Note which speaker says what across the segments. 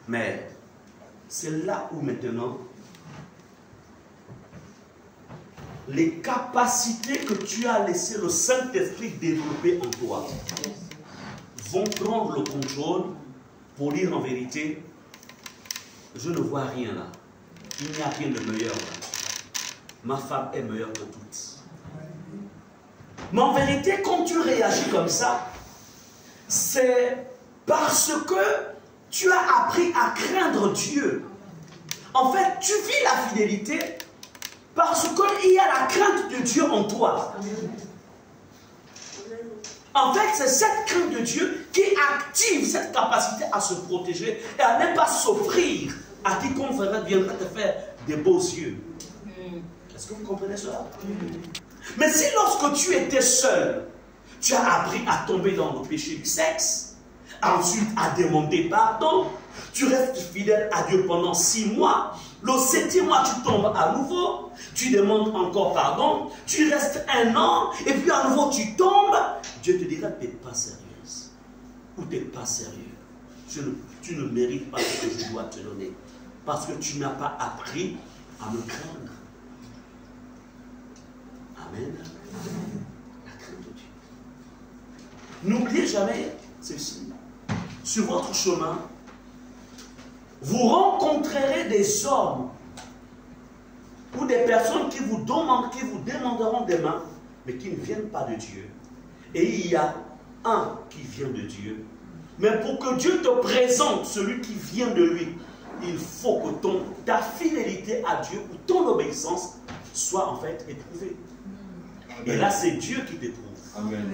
Speaker 1: Mais c'est là où maintenant les capacités que tu as laissé le Saint-Esprit développer en toi vont prendre le contrôle pour dire en vérité, je ne vois rien là. Il n'y a rien de meilleur là. Ma femme est meilleure que toutes. Mais en vérité, quand tu réagis comme ça, c'est parce que tu as appris à craindre Dieu. En fait, tu vis la fidélité parce qu'il y a la crainte de Dieu en toi. En fait, c'est cette crainte de Dieu qui active cette capacité à se protéger et à ne pas s'offrir à quiconque viendra te faire des beaux yeux. Est-ce que vous comprenez cela? Mais si lorsque tu étais seul, tu as appris à tomber dans le péché du sexe, ensuite à demander pardon, tu restes fidèle à Dieu pendant 6 mois, le 7e mois tu tombes à nouveau, tu demandes encore pardon, tu restes 1 an, et puis à nouveau tu tombes, Dieu te dira, tu n'es pas sérieuse, ou tu n'es pas sérieux, tu ne mérites pas ce que je dois te donner, parce que tu n'as pas appris à me craindre. Amen. La crainte de Dieu. N'oubliez jamais ceci. Sur votre chemin, vous rencontrerez des hommes ou des personnes qui vous demanderont des mains, mais qui ne viennent pas de Dieu. Et il y a un qui vient de Dieu. Mais pour que Dieu te présente celui qui vient de lui, il faut que ta fidélité à Dieu ou ton obéissance soit en fait éprouvée. Et là, c'est Dieu qui t'éprouve. Amen.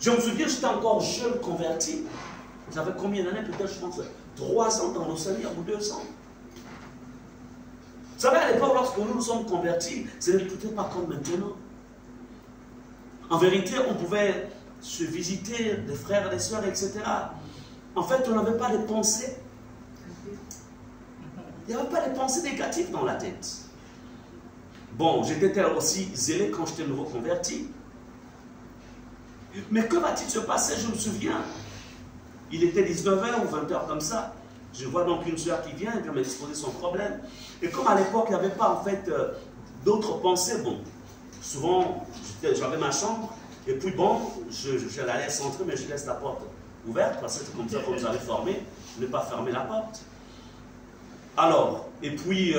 Speaker 1: Je me souviens, j'étais encore jeune converti. J'avais combien d'années? Peut-être, je pense, 3 ans dans le Seigneur ou 2 ans. Vous savez, à l'époque, lorsque nous nous sommes convertis, ce n'était pas comme maintenant. En vérité, on pouvait se visiter des frères et des sœurs, etc. En fait, on n'avait pas de pensées. Il n'y avait pas de pensées négatives dans la tête. Bon, j'étais aussi zélé quand j'étais nouveau converti. Mais que va-t-il se passer? Je me souviens, il était 19h ou 20h comme ça. Je vois donc une soeur qui vient et vient m'exposer son problème. Et comme à l'époque, il n'y avait pas en fait d'autres pensées, bon, souvent j'avais ma chambre, et puis bon, je la laisse entrer, mais je laisse la porte ouverte, parce que c'est comme ça qu'on nous avait formé, ne pas fermer la porte. Alors, et puis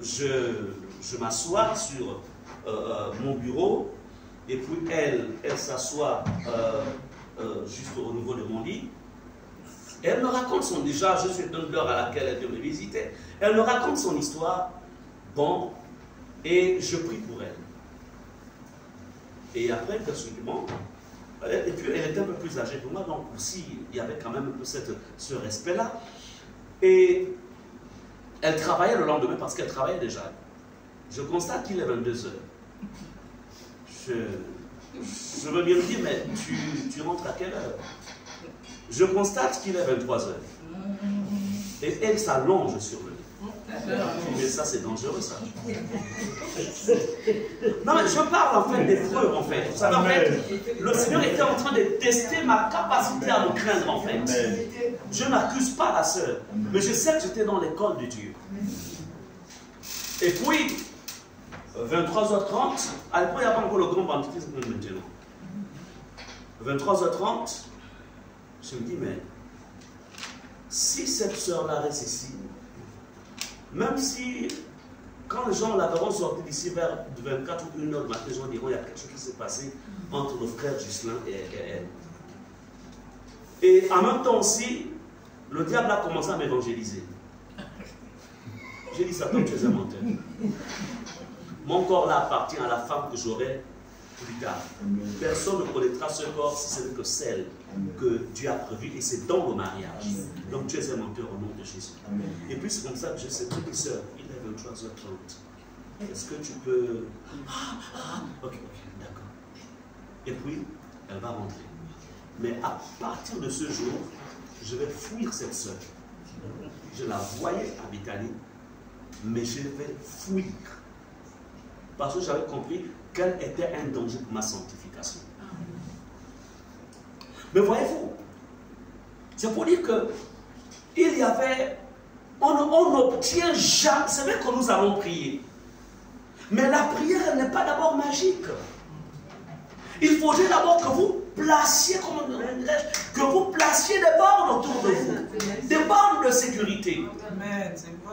Speaker 1: je m'assois sur mon bureau, et puis elle s'assoit juste au niveau de mon lit. Et elle me raconte déjà, je suis une heure à laquelle elle vient me visiter, elle me raconte son histoire, bon, et je prie pour elle. Et après, personnellement, et puis elle était un peu plus âgée que moi, donc aussi, il y avait quand même un peu ce respect-là. Et elle travaillait le lendemain parce qu'elle travaillait déjà. Je constate qu'il est 22h. Je veux bien me dire, mais tu rentres à quelle heure? Je constate qu'il est 23h. Et elle s'allonge sur le lit. Mais ça, c'est dangereux, ça. Non, mais je parle en fait des preuves, en fait. Vous savez, en fait, le Seigneur était en train de tester ma capacité à me craindre, en fait. Je n'accuse pas la sœur, mais je sais que j'étais dans l'école de Dieu. Et puis, 23h30, à l'époque, il n'y a pas encore le grand banditisme maintenant. 23h30, je me dis, mais si cette sœur-là reste ici, même si, quand les gens la verront sortir d'ici vers 24 ou 1h du matin, les gens diront, il y a quelque chose qui s'est passé entre le frère Ghislain et elle. Et en même temps aussi, le diable a commencé à m'évangéliser. J'ai dit, Satan, tu es un menteur. Mon corps là appartient à la femme que j'aurai plus tard. Personne ne connaîtra ce corps si ce n'est que celle que Dieu a prévue, et c'est dans le mariage. Donc tu es un menteur au nom de Jésus. Et puis c'est comme ça que je sais, petite soeur, il est 23h30. Est-ce que tu peux... Ok, d'accord. Et puis, elle va rentrer. Mais à partir de ce jour, je vais fuir cette soeur. Je la voyais à Bethany, mais je vais fuir. Parce que j'avais compris qu'elle était un danger pour ma sanctification. Mais voyez-vous, c'est pour dire que il y avait, on n'obtient jamais, c'est vrai que nous allons prier, mais la prière n'est pas d'abord magique. Il faudrait d'abord que vous placiez, que vous placiez des bornes autour de vous, des bornes de sécurité.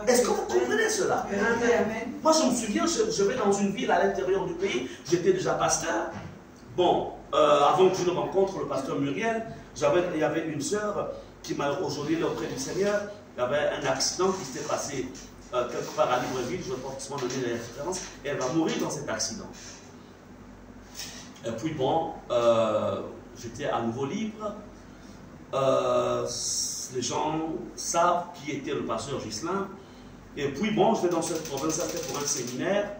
Speaker 1: Est-ce que vous comprenez cela? Moi, je me souviens, je vais dans une ville à l'intérieur du pays, j'étais déjà pasteur. Bon, avant que je ne rencontre le pasteur Muriel, il y avait une sœur qui m'a aujourd'hui auprès du Seigneur. Il y avait un accident qui s'était passé quelque part à Libreville, je ne vais pas forcément donner les références, et elle va mourir dans cet accident. Et puis bon, j'étais à nouveau libre. Les gens savent qui était le pasteur Ghislain. Et puis bon, je vais dans cette province, ça fait pour un séminaire.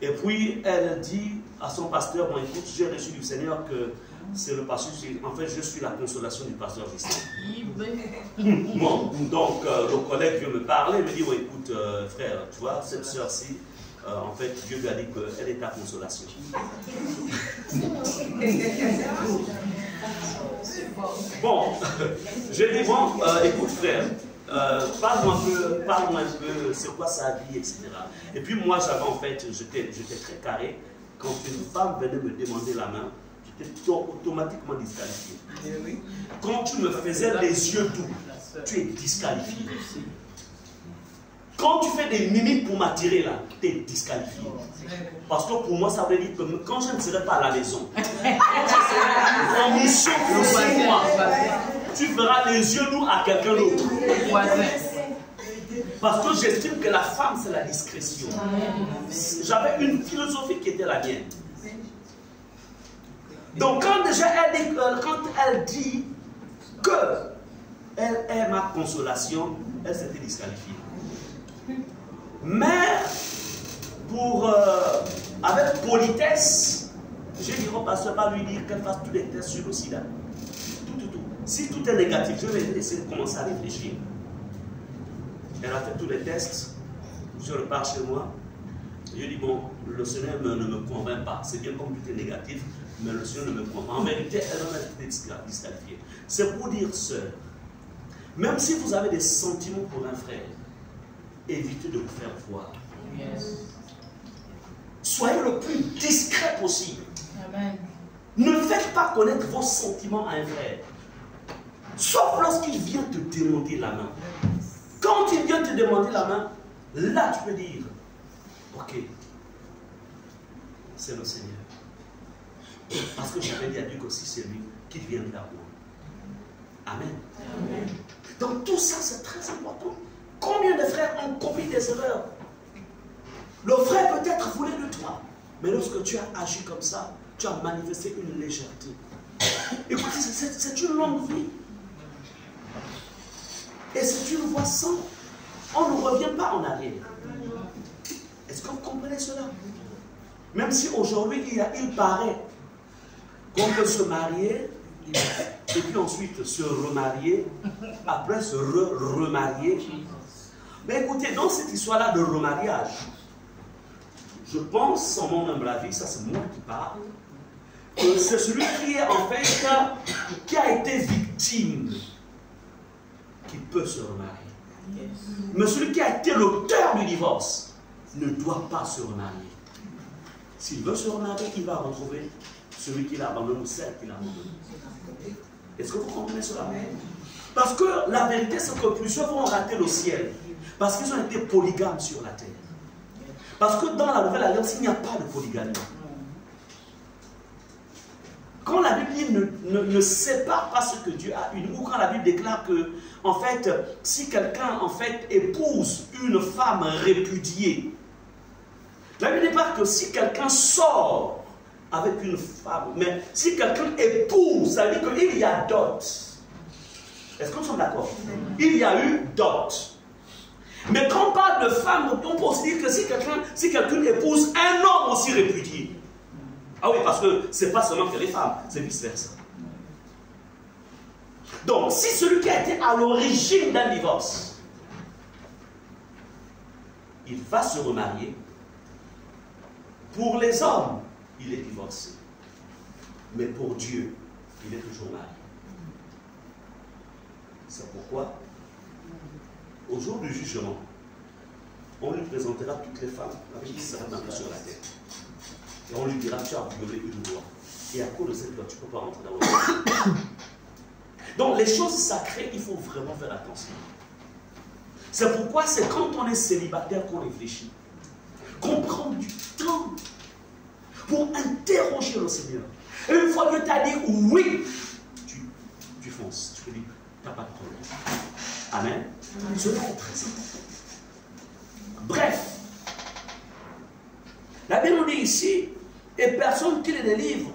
Speaker 1: Et puis elle dit à son pasteur, bon écoute, j'ai reçu du Seigneur que c'est le pasteur, en fait je suis la consolation du pasteur Ghislain. Bon, donc le collègue vient me parler, me dit, oh, écoute frère, tu vois, cette sœur-ci, en fait Dieu lui a dit qu'elle est ta consolation. Bon, j'ai dit, bon, écoute frère, parle-moi un peu, c'est quoi sa vie, etc. Et puis moi, j'avais en fait, j'étais très carré. Quand une femme venait me demander la main, j'étais automatiquement disqualifié. Quand tu me faisais les yeux doux, tu es disqualifié. Quand tu fais des mimiques pour m'attirer là, tu es disqualifié. Parce que pour moi, ça veut dire que quand je ne serai pas à la maison, en mission pour 6 mois, tu feras les yeux doux à quelqu'un d'autre. Parce que j'estime que la femme, c'est la discrétion. J'avais une philosophie qui était la mienne. Donc quand déjà elle dit que elle est ma consolation, elle s'était disqualifiée. Mais avec politesse, j'ai dit au pasteur, pas lui dire qu'elle fasse tous les tests sur le sida. Tout. Si tout est négatif, je vais essayer de commencer à réfléchir. Elle a fait tous les tests, je repars chez moi. Je dis, bon, le Seigneur ne me convainc pas. C'est bien comme tout est négatif, mais le Seigneur ne me convainc pas. En vérité, elle en a été disqualifiée. C'est pour dire, sœur, même si vous avez des sentiments pour un frère, évitez de vous faire voir. Yes. Soyez le plus discret possible. Amen. Ne faites pas connaître vos sentiments à un frère. Sauf lorsqu'il vient te demander la main. Quand il vient te demander la main, là tu peux dire, ok, c'est le Seigneur. Parce que j'avais dit à Dieu que si c'est lui, qu'il viendra à moi. Amen. Amen. Donc tout ça c'est très important. Combien de frères ont commis des erreurs? Le frère peut-être voulait de toi, mais lorsque tu as agi comme ça, tu as manifesté une légèreté. Écoutez, c'est une longue vie. Et c'est une voie sans. On ne revient pas en arrière. Est-ce que vous comprenez cela? Même si aujourd'hui, il paraît qu'on peut se marier, et puis ensuite se remarier, après se remarier. Mais écoutez, dans cette histoire-là de remariage, je pense, en mon humble avis, ça c'est moi qui parle, que c'est celui qui est en fait, qui a été victime, qui peut se remarier. Mais celui qui a été l'auteur du divorce ne doit pas se remarier. S'il veut se remarier, il va retrouver celui qui l'a abandonné ou celle qui l'a abandonné. Est-ce que vous comprenez cela? Parce que la vérité, c'est que plusieurs vont rater le ciel. Parce qu'ils ont été polygames sur la terre. Parce que dans la Nouvelle Alliance, il n'y a pas de polygamie. Quand la Bible ne sépare pas ce que Dieu a uni, ou quand la Bible déclare que, en fait, si quelqu'un, en fait, épouse une femme répudiée, la Bible déclare que si quelqu'un sort avec une femme, mais si quelqu'un épouse, ça veut dire qu'il y a dot. Est-ce que nous sommes d'accord? Il y a eu dot. Mais quand on parle de femme, on peut aussi dire que si quelqu'un épouse un homme aussi répudié. Ah oui, parce que ce n'est pas seulement que les femmes, c'est vice-versa. Donc, si celui qui a été à l'origine d'un divorce, il va se remarier, pour les hommes, il est divorcé. Mais pour Dieu, il est toujours marié. C'est pourquoi au jour du jugement, on lui présentera toutes les femmes avec qui sera marqué sur la tête. Et on lui dira, tu as violé une loi. Et à cause de cette loi, tu ne peux pas rentrer dans le monde. Donc les choses sacrées, il faut vraiment faire attention. C'est pourquoi c'est quand on est célibataire qu'on réfléchit. Qu'on prend du temps pour interroger le Seigneur. Et une fois que tu as dit oui, tu fonces. Tu peux dire, tu n'as pas de problème. Amen. Cela est très important. Bref, la Bible nous dit ici, et personne qui les délivre,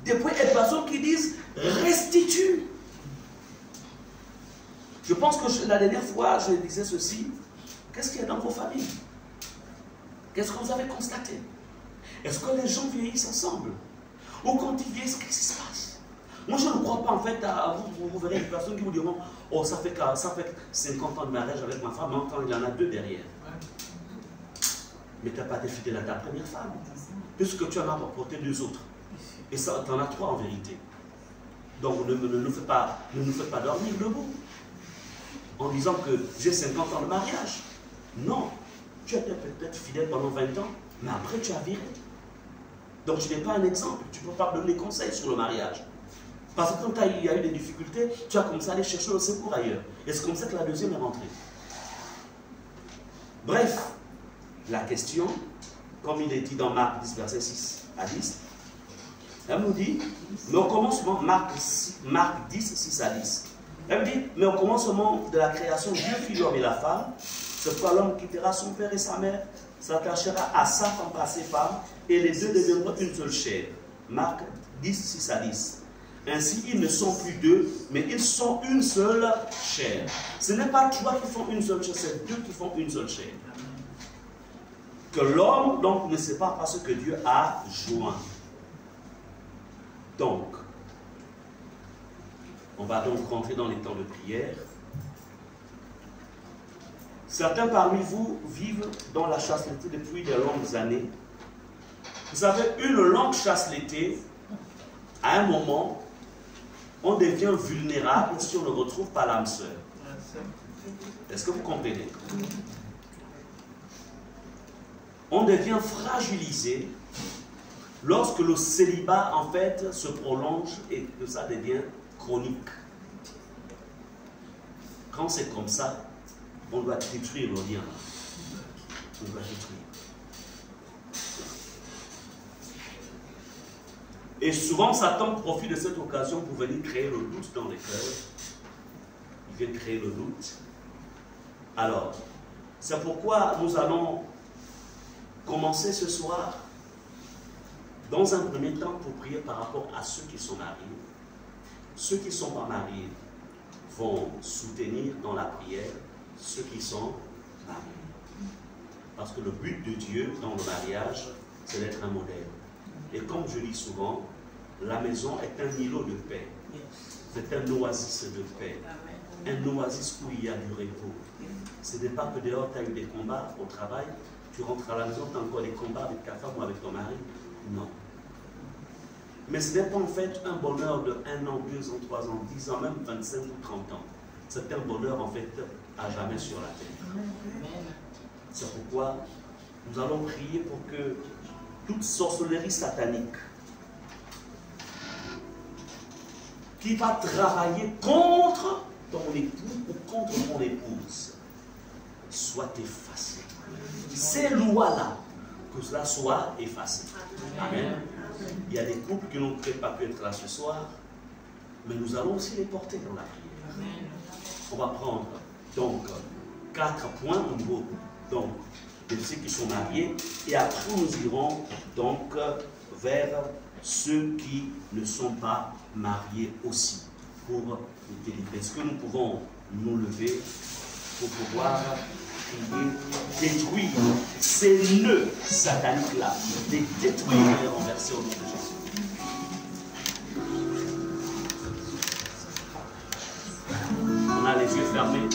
Speaker 1: depuis et personne qui disent restitue. Je pense que la dernière fois, je disais ceci, qu'est-ce qu'il y a dans vos familles? Qu'est-ce que vous avez constaté? Est-ce que les gens vieillissent ensemble? Ou quand ils vieillissent, qu'est-ce qui se passe? Moi, je ne crois pas en fait à vous. Vous verrez des personnes qui vous diront, oh, ça fait 50 ans de mariage avec ma femme, mais il y en a 2 derrière. Mais tu n'as pas été fidèle à ta première femme, puisque tu en as rapporté 2 autres. Et ça, tu en as 3 en vérité. Donc ne nous faites pas dormir debout en disant que j'ai 50 ans de mariage. Non, tu étais peut-être fidèle pendant 20 ans, mais après tu as viré. Donc je n'ai pas un exemple, tu ne peux pas me donner des conseils sur le mariage. Parce que quand il y a eu des difficultés, tu as commencé à aller chercher le secours ailleurs. Et c'est comme ça que la deuxième est rentrée. Bref, la question, comme il est dit dans Marc 10, verset 6 à 10, elle nous dit, mais au commencement, Marc 10, 6 à 10, elle me dit, mais au commencement de la création, Dieu fit l'homme et la femme, c'est pourquoi l'homme quittera son père et sa mère, s'attachera à sa femme, à ses femmes, et les deux deviendront une seule chair. Marc 10, 6 à 10. Ainsi, ils ne sont plus 2, mais ils sont une seule chair. Ce n'est pas 3 qui font une seule chair, c'est 2 qui font une seule chair. Que l'homme, donc, ne sépare pas ce que Dieu a joint. Donc, on va donc rentrer dans les temps de prière. Certains parmi vous vivent dans la chasse l'été depuis de longues années. Vous savez, une longue chasse l'été, à un moment, on devient vulnérable si on ne retrouve pas l'âme sœur. Est-ce que vous comprenez? On devient fragilisé lorsque le célibat, en fait, se prolonge et que ça devient chronique. Quand c'est comme ça, on doit détruire le lien. On doit détruire. Et souvent, Satan profite de cette occasion pour venir créer le doute dans les cœurs. Il vient créer le doute. Alors, c'est pourquoi nous allons commencer ce soir, dans un premier temps, pour prier par rapport à ceux qui sont mariés. Ceux qui ne sont pas mariés vont soutenir dans la prière ceux qui sont mariés. Parce que le but de Dieu dans le mariage, c'est d'être un modèle. Et comme je dis souvent, la maison est un îlot de paix. C'est un oasis de paix. Un oasis où il y a du repos. Ce n'est pas que dehors tu as eu des combats au travail, tu rentres à la maison, tu as encore des combats avec ta femme ou avec ton mari. Non. Mais ce n'est pas en fait un bonheur de 1 an, 2 ans, 3 ans, 10 ans, même 25 ou 30 ans. C'est un bonheur en fait à jamais sur la terre. C'est pourquoi nous allons prier pour que toute sorcellerie satanique qui va travailler contre ton époux ou contre ton épouse soit effacée. Ces lois-là, que cela soit effacé. Amen. Il y a des couples qui n'ont peut-être pas pu être là ce soir, mais nous allons aussi les porter dans la prière. On va prendre donc 4 points au niveau donc, de ceux qui sont mariés, et après nous irons donc vers ceux qui ne sont pas mariés aussi, pour nous délivrer. Est-ce que nous pouvons nous lever pour pouvoir détruire ces nœuds sataniques-là, les détruire et les renverser au nom de Jésus? On a les yeux fermés.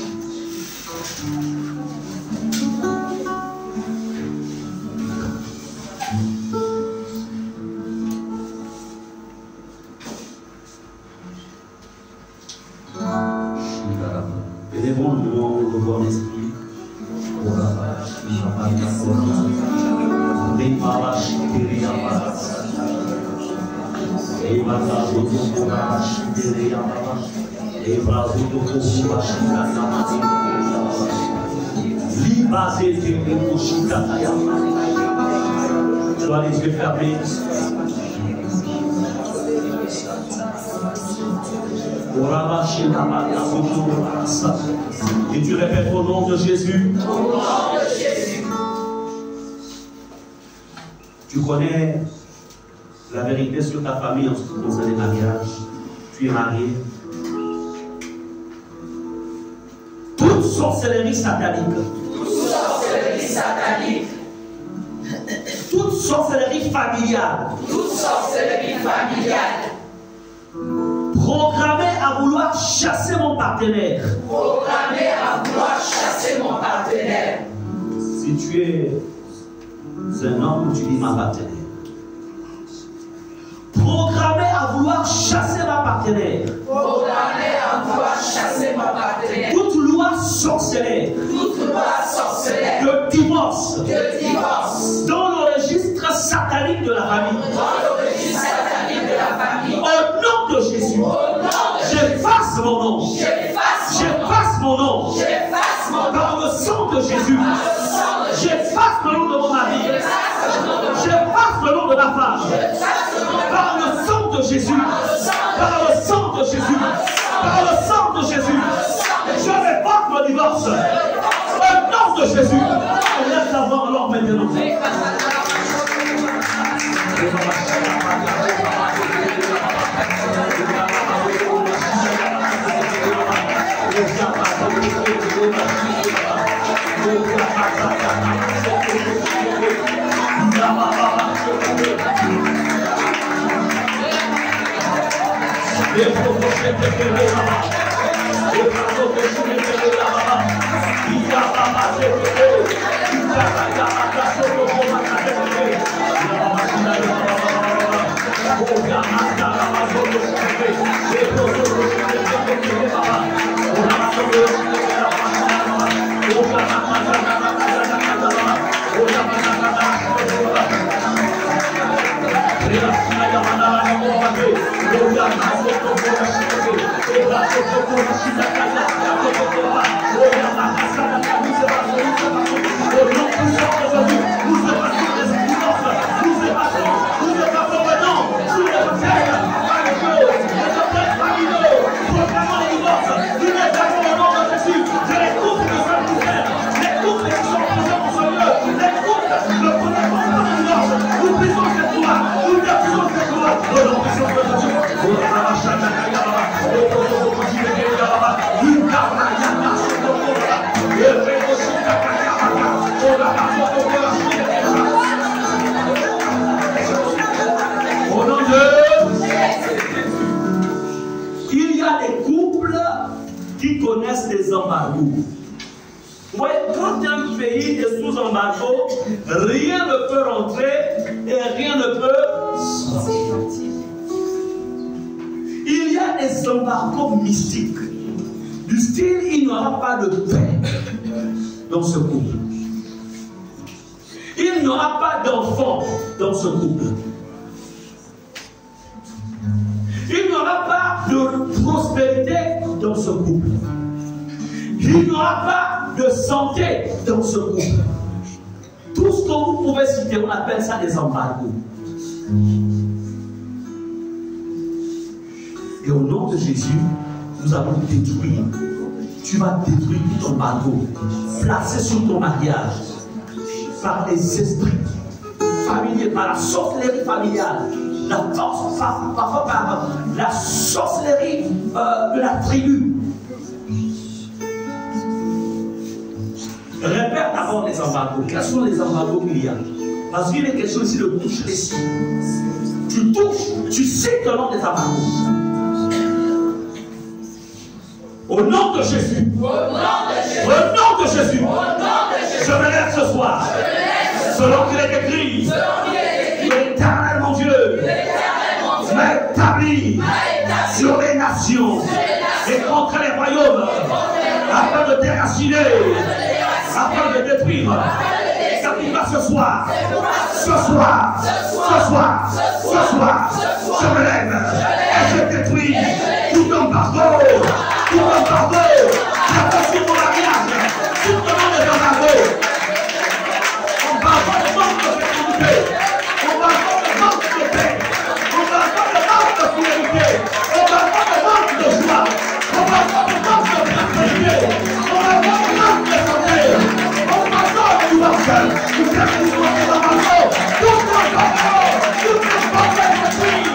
Speaker 1: Élevons-nous le bon esprit. Tu as les yeux fermés. Et tu répètes au nom de Jésus. Tu connais la vérité sur ta famille en ce qui concerne les mariages. Tu es marié. Toute sorcellerie satanique. Toute sorcellerie familiale. Programmé à vouloir chasser mon partenaire. Si tu es un homme, tu dis ma partenaire. Programmé à vouloir chasser ma partenaire. Toute loi sorcellaire. De divorce. Dans le registre satanique de la famille. Au nom de Jésus. J'efface mon nom. J'efface mon nom. Par le sang de Jésus. J'efface le nom de mon mari. J'efface le nom de ma femme. Par le sang de Jésus. Par le sang de Jésus. Par le sang de Jésus. Je révoque le divorce. Au nom de Jésus. On laisse la voix alors maintenant. Il y a des couples qui connaissent des embargos. Oui, quand un pays est sous embargo, rien ne peut rentrer et rien ne peut sortir. Il y a des embargos mystiques. Du style, il n'y aura pas de paix dans ce couple. Il n'y aura pas d'enfants dans ce couple. Il n'y aura pas de prospérité dans ce couple. Il n'y aura pas de santé dans ce couple. Tout ce que vous pouvez citer, on appelle ça des embargos. Et au nom de Jésus, nous allons détruire. Tu vas détruire tout embargo placé sur ton mariage par les esprits familiers, par la sorcellerie familiale, parfois par la sorcellerie de la tribu. Répète d'abord les embargos. Quels sont les embargos qu'il y a? Parce qu'il est question ici de toucher les cieux. Tu touches, tu cites le nom des embargos. Au nom de Jésus. Au nom de Jésus. Je me lève ce soir. Selon qu'il est écrit. L'Éternel mon Dieu m'a établi sur les nations et contre les royaumes. afin de déraciner, afin de détruire. Ça qui va ce soir, je me lève et je détruis tout embargo, la passion pour la mariage, tout le monde est embargo. On va avoir le manque de fécondité, on va avoir le manque de paix, on va avoir le manque de fidélité, on va avoir le manque de joie, on va avoir le manque de prospérité, on va avoir le manque de santé, on va avoir du marché, du service pour les embargo, tout embargo, tout embargo est détruit.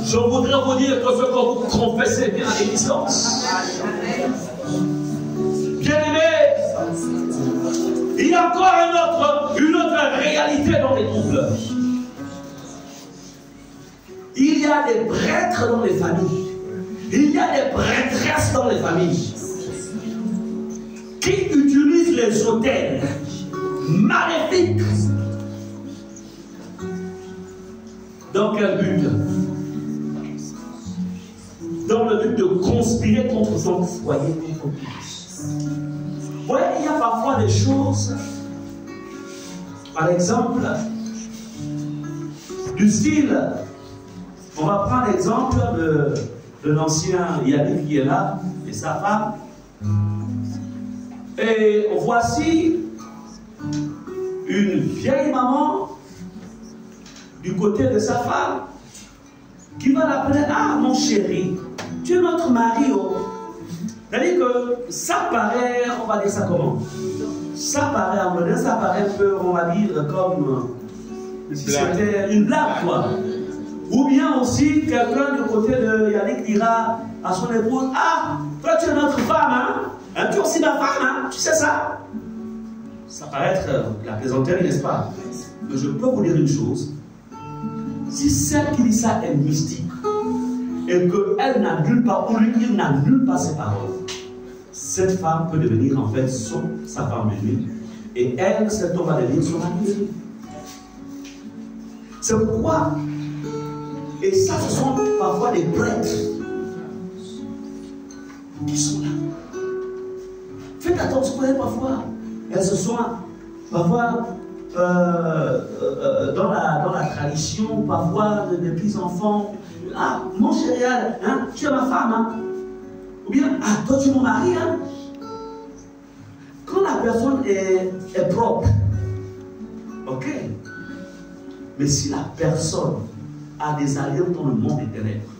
Speaker 1: Je voudrais vous dire que ce que vous confessez bien à l'existence. Bien-aimés, il y a encore une autre réalité dans les couples. Il y a des prêtres dans les familles. Il y a des prêtresses dans les familles qui utilisent les autels maléfiques. Dans quel but? Dans le but de conspirer contre son foyer. Vous voyez, il y a parfois des choses, par exemple, du style, on va prendre l'exemple de l'ancien Yannick qui est là, et sa femme. Et voici une vieille maman du côté de sa femme qui va l'appeler, ah mon chéri, tu es notre mari. Oh. C'est-à-dire que ça paraît, on va dire ça comment? Ça paraît anodin, ça paraît un peu, on va dire, comme si c'était une blague, quoi. Ou bien aussi, quelqu'un du côté de Yannick dira à son épouse, ah, toi tu es notre femme, hein? Tu es aussi ma femme, hein? Tu sais ça? Ça paraît être la plaisanterie, n'est-ce pas? Mais je peux vous dire une chose. Si celle qui dit ça est mystique, et qu'elle n'a nulle part, ou lui, il n'a nulle part ses paroles, cette femme peut devenir en fait sa femme de nuit, et elle, cet homme va devenir son ami de nuit. C'est pourquoi, et ça, ce sont parfois des prêtres qui sont là. Faites attention à elles parfois. Elles se sont parfois dans la tradition, parfois des petits enfants. Ah, mon chéri, hein, tu es ma femme. Hein? Ou bien, ah, toi tu es mon mari. Hein? Quand la personne est propre, ok. Mais si la personne a des alliances dans le monde des ténèbres,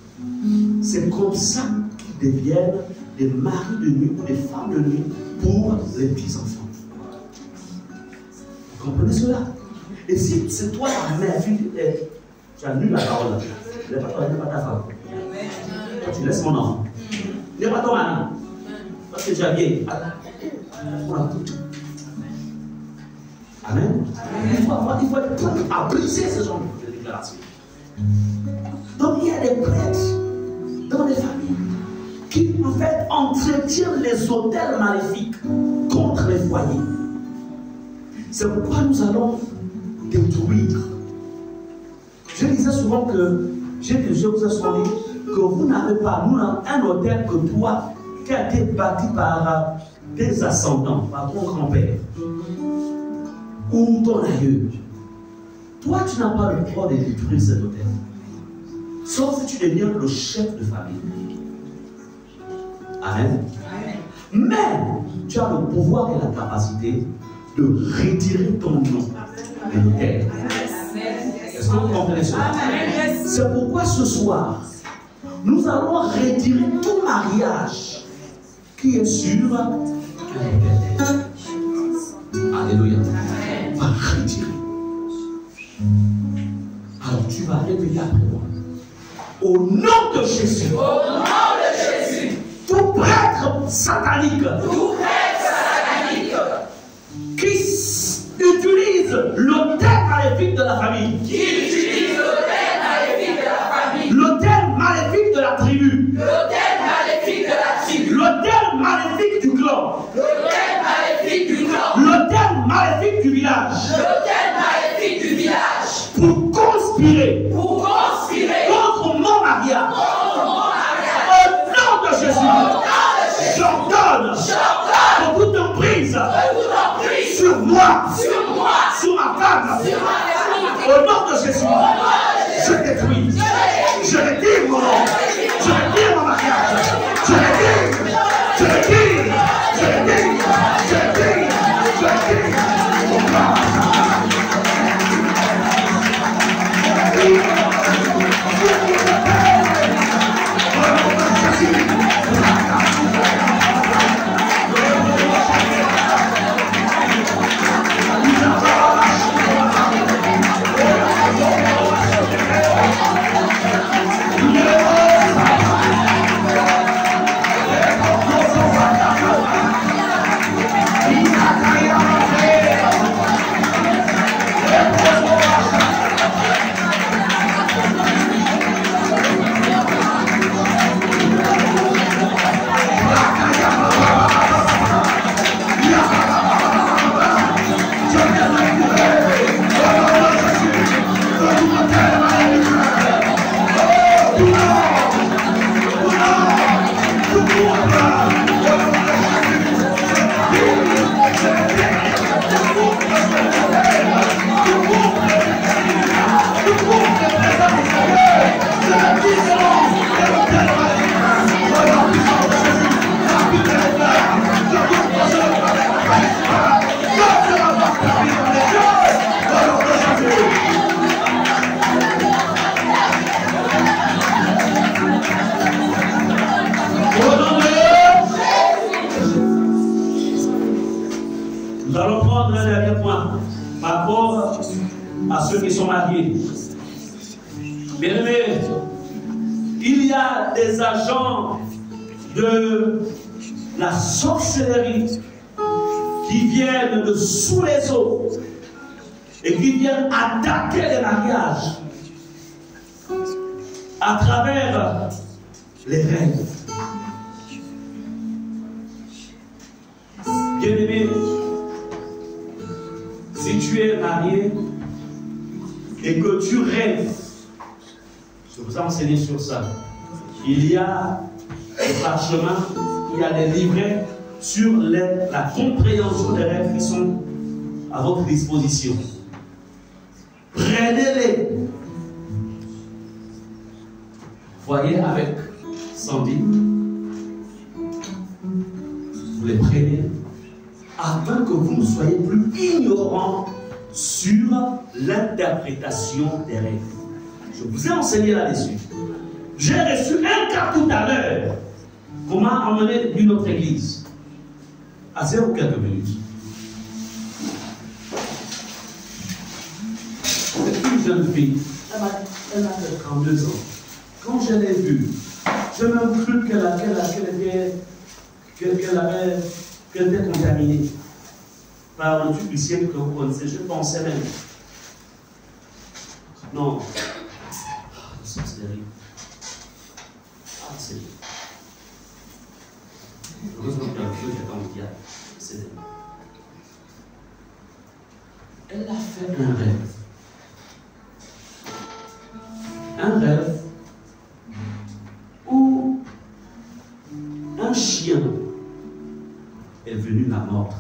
Speaker 1: c'est comme ça qu'ils deviennent des maris de nuit ou des femmes de nuit pour les petits-enfants. Vous comprenez cela? Et si c'est toi la mère, tu annules la parole. Il n'est pas toi, il n'est pas ta femme. Toi, tu laisses mon enfant. Il n'est pas ton mari. Parce que tu as vieilli. Amen. Il faut être prêt à briser ce genre de déclaration. Donc il y a des prêtres dans les familles qui en fait entretiennent les autels maléfiques contre les foyers. C'est pourquoi nous allons détruire. Je disais souvent que je vous ai souvent dit que vous n'avez pas, nous avons un autel que toi, qui a été bâti par tes ascendants, par ton grand-père ou ton aïeux. Toi, tu n'as pas le droit de détruire cet autel. Sauf si tu deviens le chef de famille. Amen. Mais tu as le pouvoir et la capacité de retirer ton nom de l'autel. Est-ce que vous comprenez cela? C'est pourquoi ce soir, nous allons retirer tout mariage qui est sur l'autel. Alléluia. Va retirer. Alors tu vas répéter après moi. Au nom de Jésus. Au nom de Jésus. Tout prêtre satanique. Tout prêtre satanique. Qui utilise l'autel maléfique de la famille. Qui utilise l'autel maléfique de la famille. L'autel maléfique de la tribu. L'autel maléfique de la tribu. L'autel maléfique du clan. L'autel maléfique du clan. L'autel maléfique du village. L'autel maléfique du village. Pour conspirer. Pour conspirer. Contre mon mariage. Contre mon mariage. Au nom de Jésus. J'ordonne. Que toute emprise. Sur moi. Sur ma femme. Au nom de Jésus. Je détruis. Je retire mon nom. Je retire mon mariage. Je retire. Je retire. Je retire. Je retire. Je retire. Nous allons prendre un dernier point par rapport à ceux qui sont mariés. Bien-aimés, il y a des agents de la sorcellerie qui viennent de sous les eaux et qui viennent attaquer les mariages à travers les règles. Bien-aimés, si tu es marié et que tu rêves, je vous ai enseigné sur ça. Il y a des parchemins, il y a des livrets sur la compréhension des rêves qui sont à votre disposition. Prenez-les. Voyez avec Sandy. Vous les prenez afin que vous ne soyez plus ignorants sur l'interprétation des rêves. Je vous ai enseigné là-dessus. J'ai reçu un cas tout à l'heure qu'on m'a emmené d'une autre église. À 0 quelques minutes. C'est une jeune fille. Elle a 32 ans. Quand je l'ai vue, j'ai même cru qu'elle était contaminée par le truc du ciel que vous connaissez. Je pensais même. Non. C'est terrible. Ah, c'est bien. Heureusement qu'il y a un feu qui attend le diable. C'est terrible. Elle a fait un rêve. Un rêve où un chien est venu la mordre.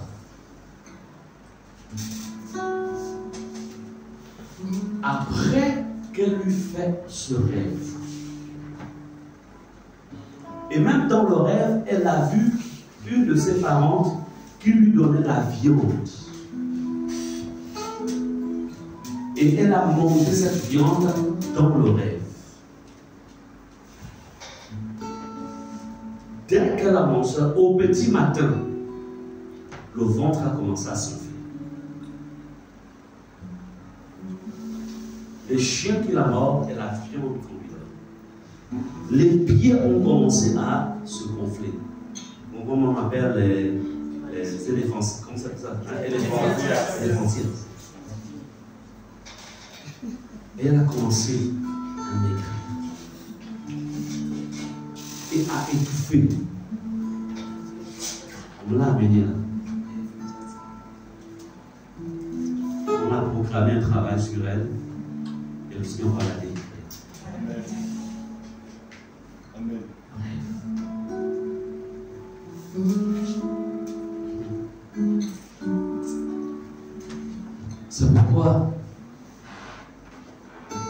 Speaker 1: Après qu'elle eut fait ce rêve, et même dans le rêve, elle a vu une de ses parentes qui lui donnait la viande. Et elle a mangé cette viande dans le rêve. Dès qu'elle a mangé, au petit matin, le ventre a commencé à s'enfler. Les chiens qui la mordent et la viande qu'on lui donne. Les pieds ont commencé à se gonfler. Bon, on appelle les éléphants. Comment ça s'appelle? Éléphantières. Et elle a commencé à maigrir. Et à étouffer. On l'a amené là. On a proclamé un travail sur elle. Et le Seigneur va la délivrer. Amen. C'est pourquoi,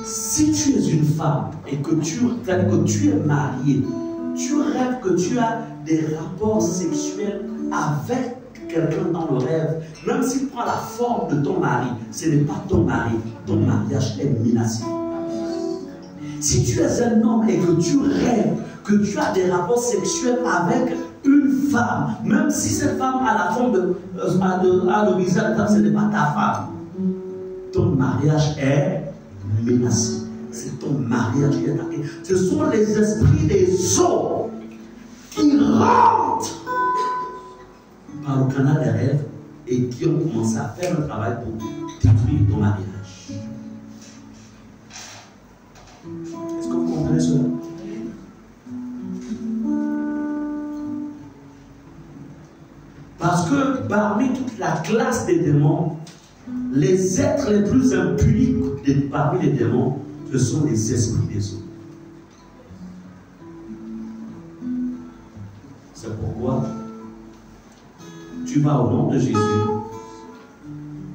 Speaker 1: si tu es une femme et que tu es mariée, tu rêves que tu as des rapports sexuels avec quelqu'un dans le rêve, même s'il prend la forme de ton mari, ce n'est pas ton mari, ton mariage est menacé. Si tu es un homme et que tu rêves que tu as des rapports sexuels avec une femme, même si cette femme a la forme a le visage, ce n'est pas ta femme, ton mariage est menacé. C'est ton mariage qui est attaqué. Ce sont les esprits des eaux qui rentrent par le canal des rêves et qui ont commencé à faire un travail pour détruire ton mariage. Est-ce que vous comprenez cela? Parce que parmi toute la classe des démons, les êtres les plus impunis parmi les démons, ce sont les esprits des eaux. C'est pourquoi tu vas au nom de Jésus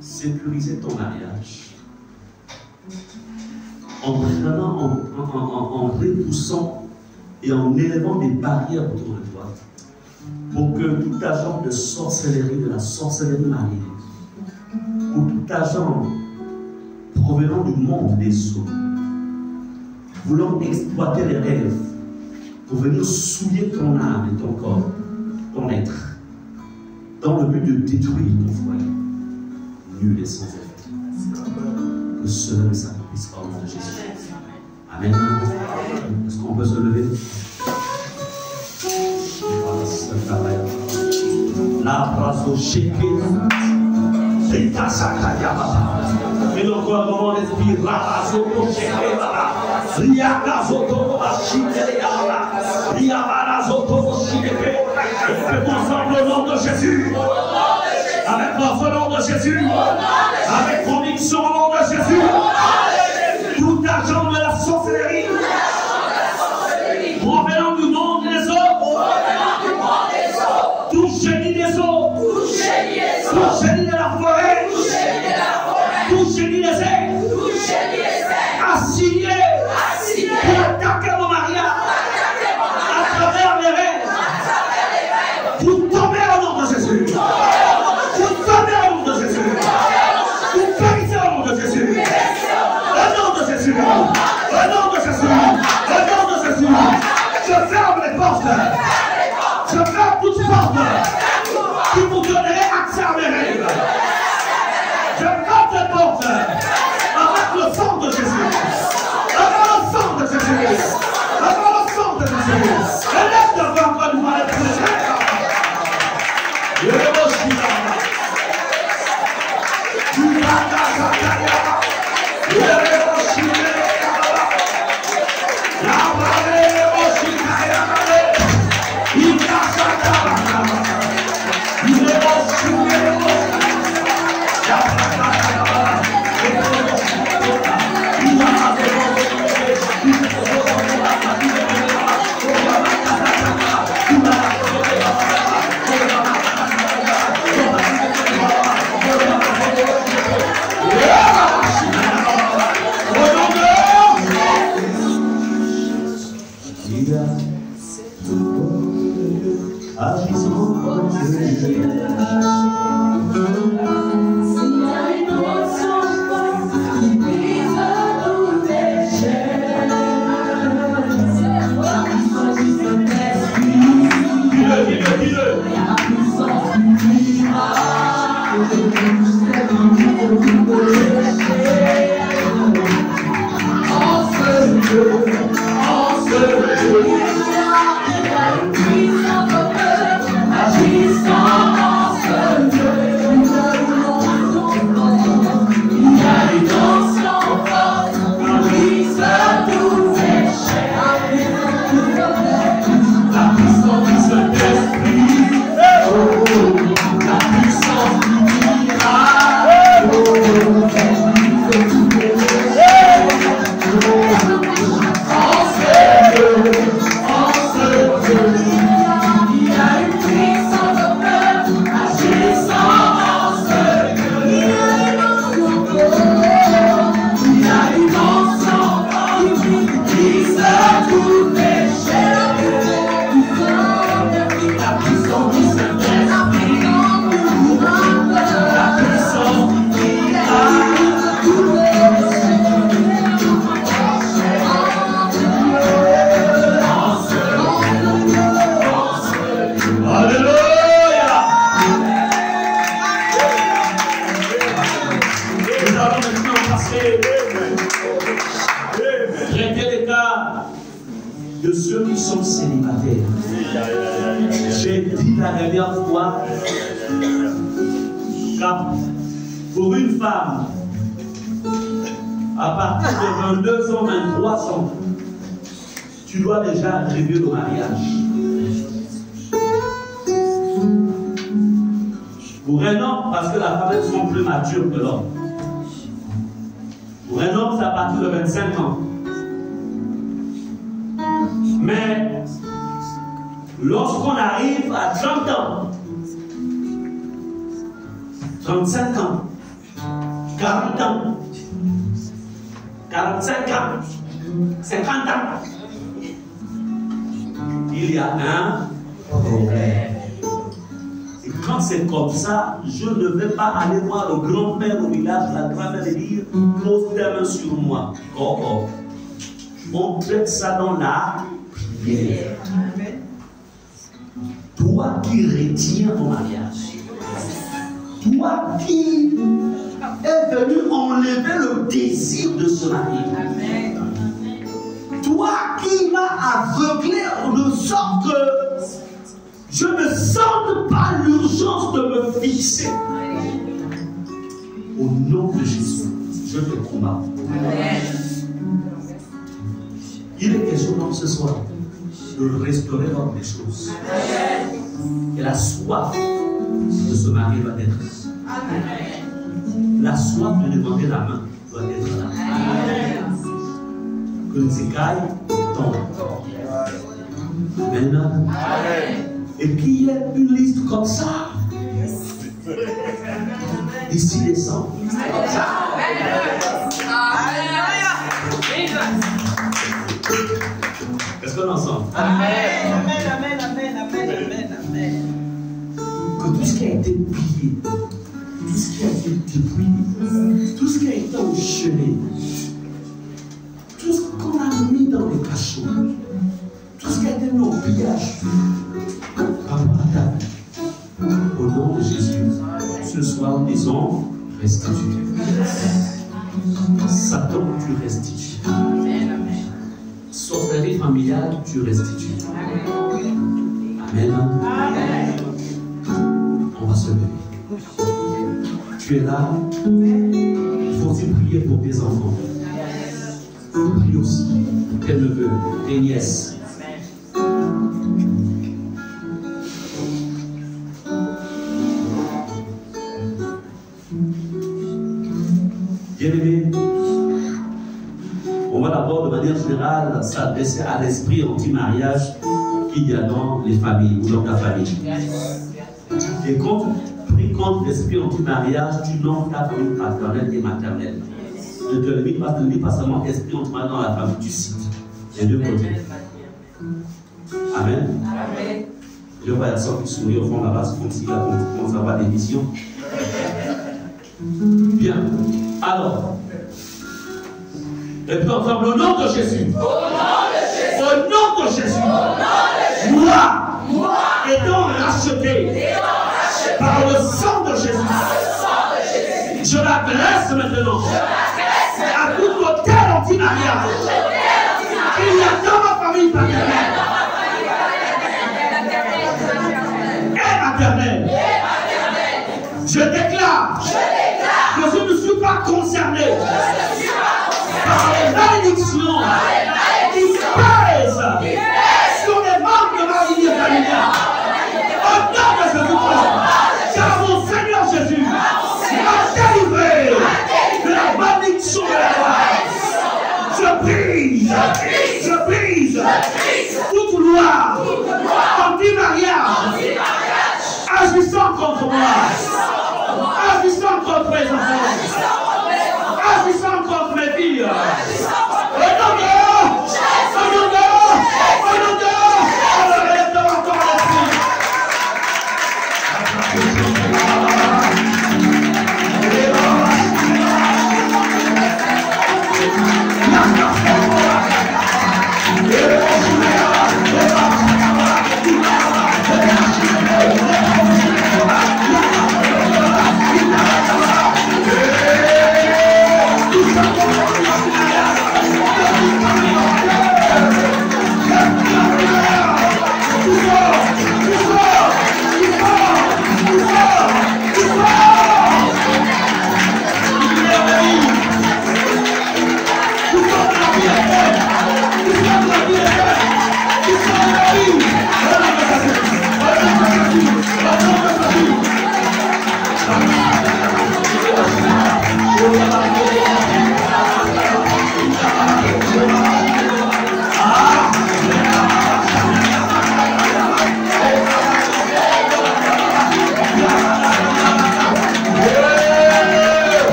Speaker 1: sécuriser ton mariage en prenant, en repoussant et en élevant des barrières autour de toi pour que tout agent de sorcellerie, de la sorcellerie mariée, ou tout agent provenant du monde des eaux, voulant exploiter les rêves pour venir souiller ton âme et ton corps, ton être, dans le but de détruire ton foyer, nul et sans effet. Que cela ne s'accomplisse pas au nom de Jésus. Amen. Est-ce qu'on peut se lever? La brazo chéquée. C'est ta sakayama. Mais le gouvernement l'esprit rabazo chéquée là. Riakazoto machine là. Riabarazoto chéquée. Faites ensemble au nom de Jésus. Avec force au nom de Jésus. Avec conviction au nom de Jésus. Tout agent de la sorcellerie. Provenant du monde des eaux. Tout génie des eaux. Tout génie de la forêt. Tout génie des airs. Assigné pour attaquer mon mariage. À travers les rêves. Vous tombez au nom de Jésus. Vous tombez au nom de Jésus. Vous périssez au nom de Jésus. Au nom de Jésus. Au nom de Jésus. Au nom de Jésus. Je ferme les portes. Je ferme toutes portes qui vous donneraient accès à mes rêves. Je ferme les portes avec le sang de Jésus. Avec le sang de Jésus. Avec le sang de Jésus. Et laisse de faire encore une fois les prêches.
Speaker 2: Yeah!
Speaker 1: De ceux qui sont célibataires. J'ai dit la dernière fois que pour une femme, à partir de 22 ans, 23 ans, tu dois déjà rêver le mariage. Pour un homme, parce que la femme est souvent plus mature que l'homme. Pour un homme, c'est à partir de 25 ans. Mais lorsqu'on arrive à 30 ans, 35 ans, 40 ans, 45 ans, 50 ans, il y a un problème. Et quand c'est comme ça, je ne vais pas aller voir le grand-père au village, la grand-mère et dire « pose tes mains sur moi ». Oh oh. On traite ça dans la prière. Toi qui retiens ton mariage, toi qui es venu enlever le désir de se marier, toi qui m'as aveuglé de sorte que je ne sente pas l'urgence de me fixer. Au nom de Jésus, je te combats. Il est question donc ce soir de restaurer l'ordre des choses. Et la soif de se marier doit être là. La soif de demander la main doit être là. Que les écailles tombent. Amen. Et qu'il y ait une liste comme ça. D'ici décembre. Est-ce qu'on est ensemble?
Speaker 2: Amen. Amen, amen, amen, amen, amen.
Speaker 1: Que tout ce qui a été pillé, tout ce qui a été détruit, tout ce qui a été enchaîné, tout ce qu'on a mis dans les cachots, tout ce qui a été mis au pillage, au nom de Jésus, ce soir, nous disons, restitue. Satan, tu restitues. Sorcellerie familiale, tu restitues. Amen. Amen. On va se lever. Tu es là. Il faut aussi prier pour tes enfants. Prie aussi pour tes neveux, tes nièces. Bien-aimés, on va d'abord de manière générale s'adresser à l'esprit anti-mariage qu'il y a dans les familles ou dans ta famille. Et quand tu pries contre l'esprit anti-mariage, tu nommes ta famille paternelle et maternelle. Ne te limite pas seulement esprit anti-mariage dans la famille, tu cites les deux côtés. Amen. Amen. Je vois la soeur qui sourit au fond là-bas, c'est comme si là on commence à avoir des visions. Bien. Alors, et puis ensemble, au nom de Jésus. Au nom de Jésus. Moi, étant racheté par le sang de Jésus, Je m'adresse maintenant à tout hôtel anti-mariage. Il y a dans ma famille paternelle et maternelle. Je déclare que je ne suis pas concerné par les malédictions qui pèsent sur les membres de ma lignée familiale. Au nom de Jésus-Christ, car mon Seigneur Jésus m'a délivré de la malédiction de la loi. Je brise toute loi anti-mariage agissant contre moi, agissant contre mes enfants, agissant contre mes filles. Au nom de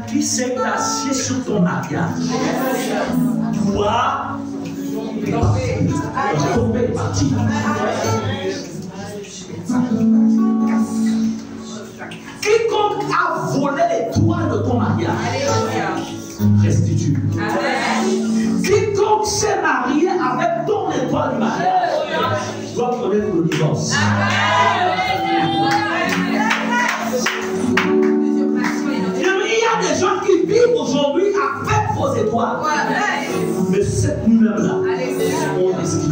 Speaker 1: qui s'est assis sur ton mariage doit tomber parti. Quiconque a volé les droits de ton mariage, restitue. Quiconque s'est marié avec ton étoile du mariage doit connaître le divorce. Des gens qui vivent aujourd'hui avec vos étoiles. Mais cette nuit-là, on restitue.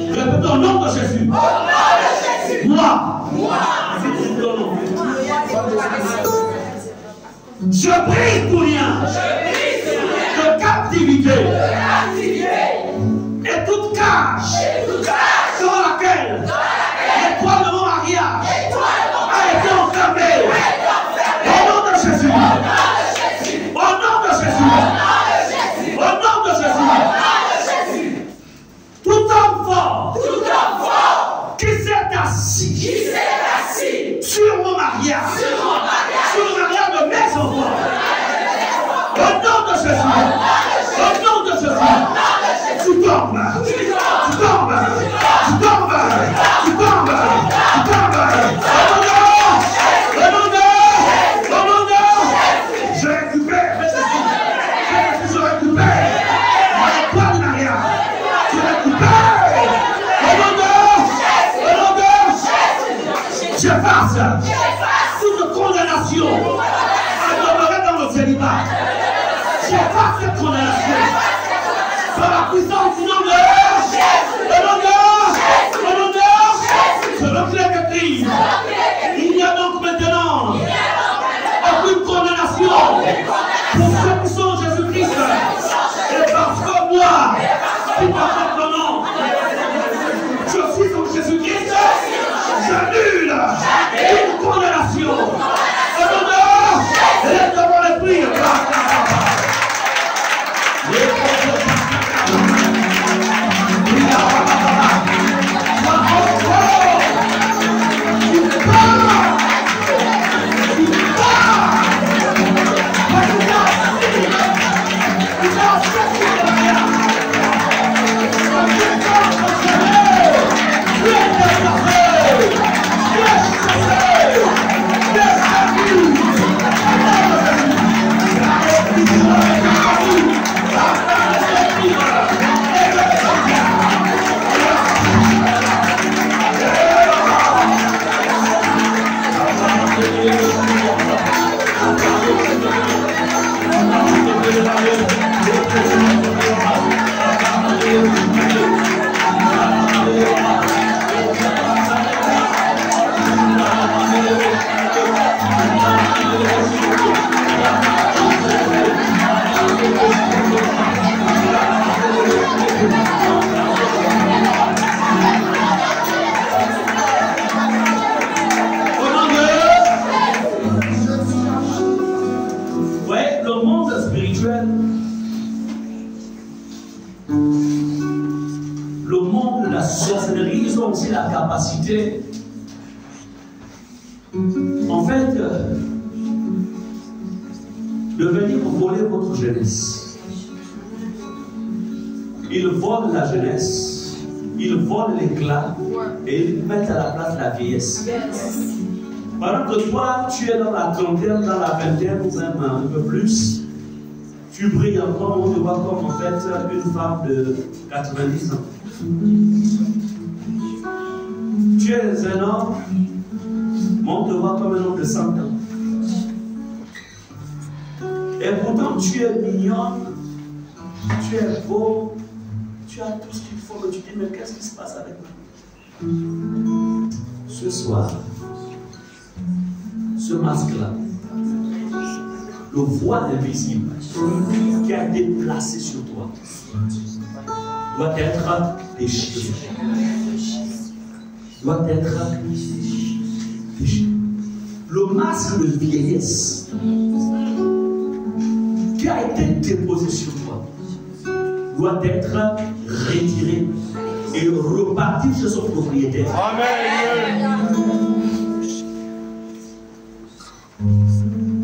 Speaker 1: Répète au nom de Jésus. Moi. Je brise tout lien de captivité et toute cage dans laquelle l'étoile de mon mariage a été enfermée. Au nom de Jésus. Au nom de Jésus. Au nom de Jésus. Tout homme fort qui s'est assis sur mon mariage, sur le mariage de mes enfants. Au nom de Jésus. Au nom de Jésus. Tu tombes. Tu tombes. Tu tombes. Tu tombes. Tu tombes. Je récupère. Je récupère. Pas de mariage. Je récupère. J'efface toute condamnation à demeurer dans le célibat. J'efface cette condamnation par la puissance du nom de selon que l'Écrit. Il y a donc maintenant aucune condamnation pour ceux qui sont en Jésus-Christ. Et parce que moi, qui porte ton nom, je suis en Jésus-Christ, je aussi la capacité, en fait, de venir voler votre jeunesse. Ils volent la jeunesse, ils volent l'éclat et ils mettent à la place la vieillesse. Pendant que toi, tu es dans la trentaine, dans la vingtaine ou même un peu plus, tu brilles encore, on te voit comme en fait une femme de 90 ans. Tu es un homme, on te voit comme un homme de 100 ans. Et pourtant, tu es mignonne, tu es beau, tu as tout ce qu'il faut, mais tu dis, mais qu'est-ce qui se passe avec moi? Ce soir, ce masque-là, le voile invisible qui a été placé sur toi, doit être déchiré. Doit être déchiré. Le masque de vieillesse qui a été déposé sur toi doit être retiré et reparti chez son propriétaire.
Speaker 3: Amen.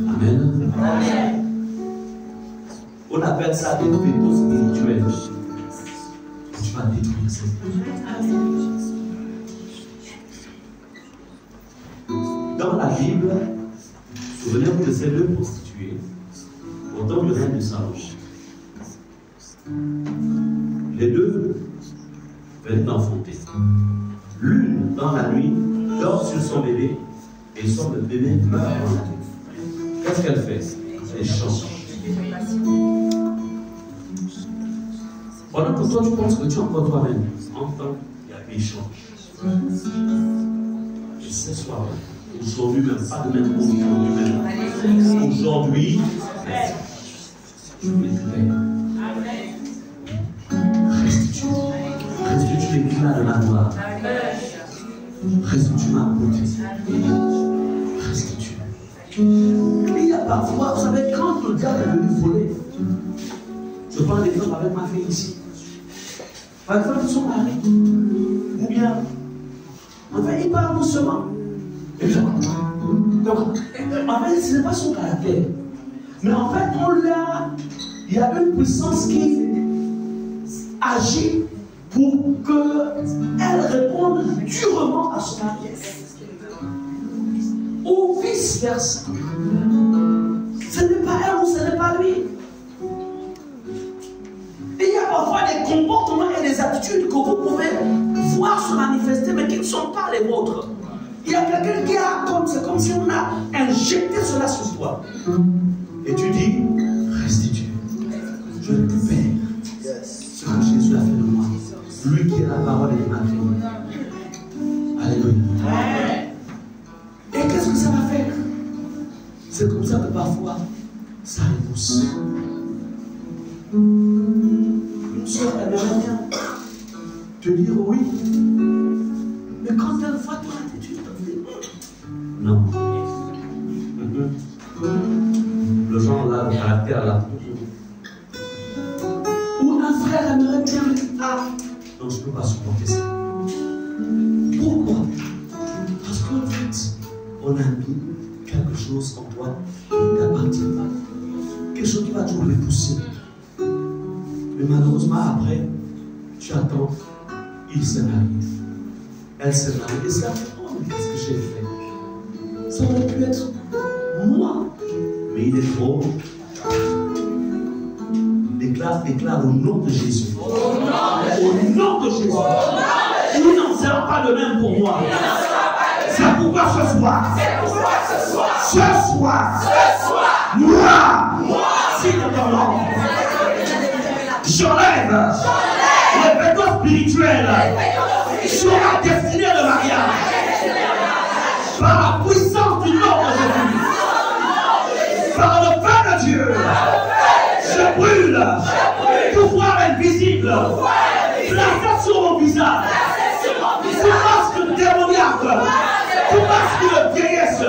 Speaker 1: Amen. Amen. On appelle ça des vétos spirituels. Tu vas détruire ça. Dans la Bible, souvenez-vous de ces deux prostituées au temps du règne de Salomon. Les deux venaient enfanter. L'une, dans la nuit, dort sur son bébé et son bébé meurt en la nuit. Qu'est-ce qu'elle fait? Elle change. Pendant que toi tu penses que tu es encore toi-même, enfin, il y a des échanges. Et ce soir, aujourd'hui même, pas de même aujourd'hui même. Aujourd'hui, je vais te faire. Restitue. Restitue l'éclat de la gloire. Restitue ma beauté. Restitue. Il y a parfois, vous savez, quand le diable est venu voler, je prends l'exemple avec ma fille ici. Par exemple, son mari, ou bien, enfin, il parle doucement. Et je donc, en fait, ce n'est pas son caractère. Mais en fait, il y a une puissance qui agit pour qu'elle réponde durement à son mari. Ou vice-versa. Ce n'est pas elle ou ce n'est pas lui. Il y a parfois des comportements et des attitudes que vous pouvez voir se manifester, mais qui ne sont pas les vôtres. Il y a quelqu'un qui a c'est comme si on a injecté cela sur toi. Et tu dis, restitue. Je récupère ce que Jésus a fait de moi. Lui qui est la parole et ma vie. Alléluia. Et qu'est-ce que ça va faire? C'est comme ça que parfois, ça repousse. Une soeur, elle aimerait bien te dire oui. Mais quand elle voit ton attitude, elle dit non. Le genre là, le caractère là. Ou un frère aimerait bien dire ah, non, je ne peux pas supporter ça. Pourquoi? Parce qu'en fait, on a mis quelque chose en toi qui ne t'appartient pas. Quelque chose qui va toujours repousser. Mais malheureusement, après, tu attends, il se marie. Elle se marie. Et c'est oh, qu'est-ce que j'ai fait? Ça aurait pu être moi. Mais il est trop. Déclare au nom de Jésus. Au nom de Jésus. Il n'en sera pas de même pour moi. C'est pourquoi ce soir, moi, si de ton nom, j'enlève les vêtements spirituels sur la destinée de mariage par la puissance du nom de Jésus, par le feu de Dieu. Je brûle tout pouvoir invisible placé sur mon visage, tout masque démoniaque, tout masque de vieillesse.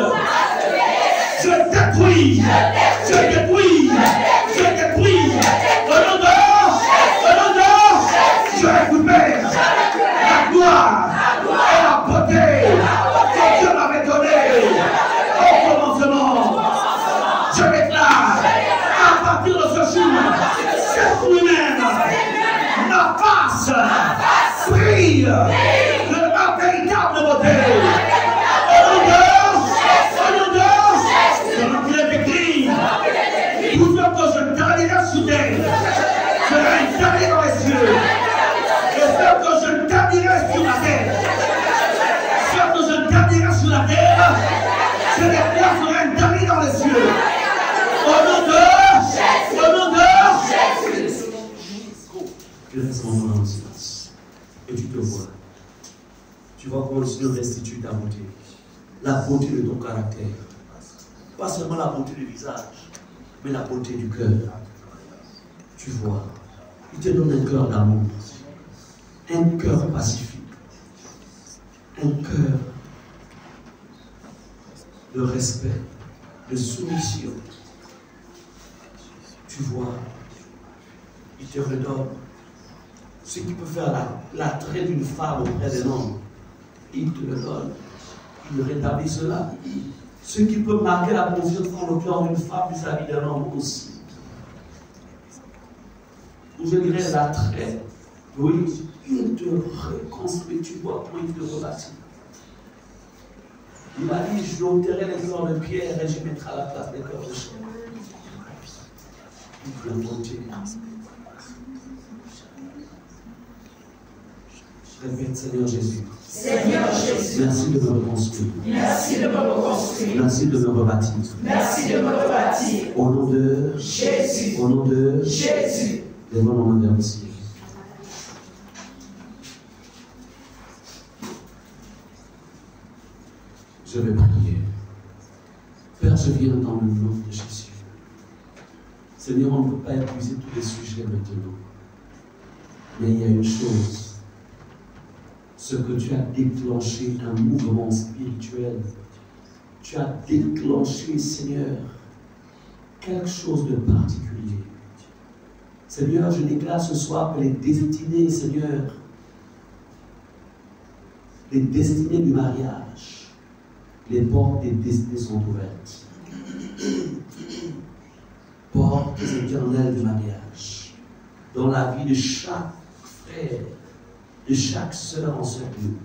Speaker 1: Je détruis. Je récupère la gloire
Speaker 3: établira sur la terre, je déclare établi dans les cieux. Au nom de Jésus.
Speaker 1: Tu restes un moment dans le silence. Et tu te vois. Tu vois comment le Seigneur restitue ta beauté. La beauté de ton caractère. Pas seulement la beauté du visage, mais la beauté du cœur. Tu vois. Il te donne un cœur d'amour. Un cœur pacifique. Un cœur de respect, de soumission. Tu vois, il te redonne ce qui peut faire l'attrait d'une femme auprès d'un homme. Il te le donne. Il rétablit cela. Ce qui peut marquer la confiance dans le cœur d'une femme vis-à-vis d'un homme aussi. Ou je dirais l'attrait. Oui, il te reconstruit. Tu vois comment il te rebâtit. Il a dit, je ôterai les cœurs de pierre et je mettrai à la place des cœurs de chair. Il peut monter. Répète, Seigneur Jésus.
Speaker 4: Seigneur Jésus.
Speaker 1: Merci de me reconstruire.
Speaker 4: Merci de me reconstruire.
Speaker 1: Merci de me rebâtir.
Speaker 4: Merci de me rebâtir.
Speaker 1: Au nom de
Speaker 4: Jésus.
Speaker 1: Au nom de
Speaker 4: Jésus.
Speaker 1: Lève-moi nos mains vers le ciel. Je vais prier. Père, je viens dans le nom de Jésus. Seigneur, on ne peut pas épuiser tous les sujets maintenant. Mais il y a une chose. Ce que tu as déclenché, un mouvement spirituel. Tu as déclenché, Seigneur, quelque chose de particulier. Seigneur, je déclare ce soir que les destinées, Seigneur, les destinées du mariage, les portes des destinées sont ouvertes. Portes éternelles du mariage, dans la vie de chaque frère, de chaque sœur en ce lieu.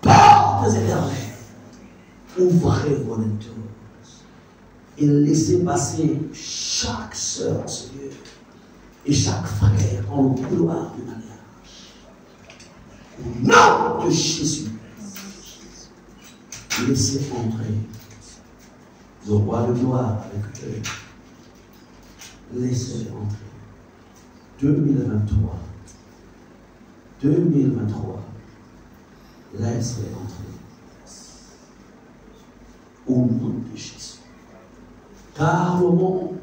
Speaker 1: Portes éternelles, ouvrez vos lettres et laissez passer chaque sœur en ce lieu et chaque frère dans le couloir du mariage. Au nom de Jésus, laissez entrer le roi de gloire avec eux. Laissez entrer. 2023. 2023. Laissez entrer. Au nom de Jésus. Car le monde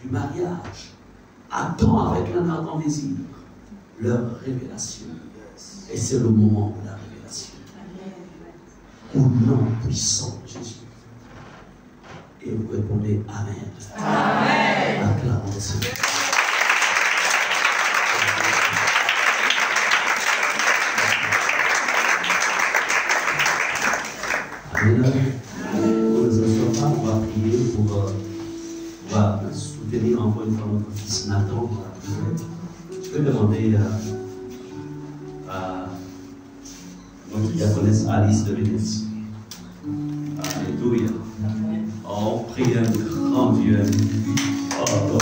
Speaker 1: du mariage attend avec un ardent désir leur révélation. Et c'est le moment de la révélation. Au nom puissant de Jésus. Et vous répondez Amen.
Speaker 4: Amen.
Speaker 1: Acclamons le Seigneur. Amen. Pour les autres femmes, on va prier pour on va soutenir encore une fois notre fils Nathan. Je peux demander à notre diaconesse Alice de Vénétie. Alléluia. Oh, prie un grand Dieu. Oh,